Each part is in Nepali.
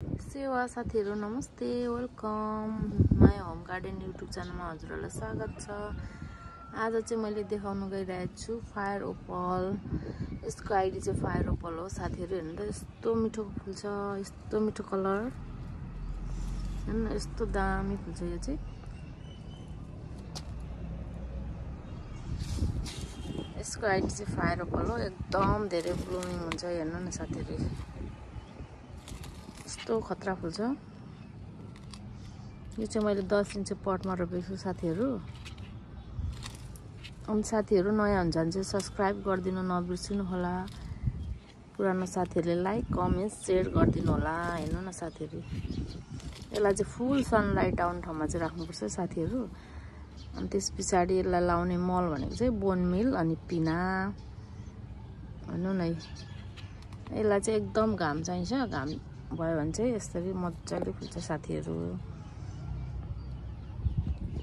सेवा साथीहरु नमस्ते, welcome my home garden YouTube च्यानलमा हजुरहरुलाई स्वागत छ। आज चाहिँ मैले देखाउन गइरहेको छु फायर ओपल। यसको आइडी चाहिँ फायर ओपल हो साथीहरु। हेर्नु त यस्तो मिठो फुल छ, यस्तो मिठो कलर, हैन यस्तो दामी फुल छ। यो चाहिँ यसको आइडी चाहिँ फायर ओपल हो। एकदम धेरै ब्लुमिङ हुन्छ। हेर्नु न साथीहरु, यस्तो खतरा फुल छ। यो चाहिँ मैले 10 इन्च पटमा रोपेको छु साथीहरु। अनि साथीहरु नयाँ हुनुहुन्छ भने चाहिँ सब्स्क्राइब गरिदिनु नबिर्सिनु होला। पुरानो साथीहरुले लाइक कमेन्ट शेयर गरिदिनु होला। हेर्नु न साथीहरु, यसलाई चाहिँ फुल सनलाइट आउने ठाउँमा चाहिँ राख्नुपर्छ साथीहरु। अनि त्यसपछि यसलाई लाउने मल भनेको चाहिँ बोन मिल अनि पिना। हेर्नु न, यसलाई चाहिँ एकदम घाम चाहिन्छ। घाम भयो भने चाहिँ यसरी मज्जाले फुल्छ साथीहरु।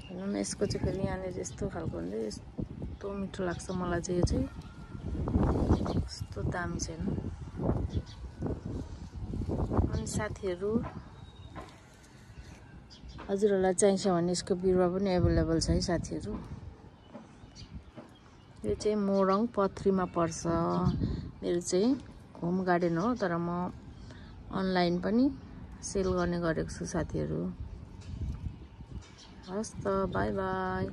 हेर्नु न, यसको चाहिँ फेरि यहाँनिर यस्तो खालको हुन्छ। यस्तो मिठो लाग्छ मलाई चाहिँ। यो चाहिँ यस्तो दामी छ। हेर्नु अनि साथीहरु, हजुरहरुलाई चाहिन्छ भने यसको बिरुवा पनि एभाइलेबल छ है साथीहरु। यो चाहिँ मोरङ पथरीमा पर्छ। मेरो चाहिँ होम गार्डन हो, तर म अनलाइन पनि सेल गर्ने गरेको छु साथीहरु। हस् त, बाइ बाइ।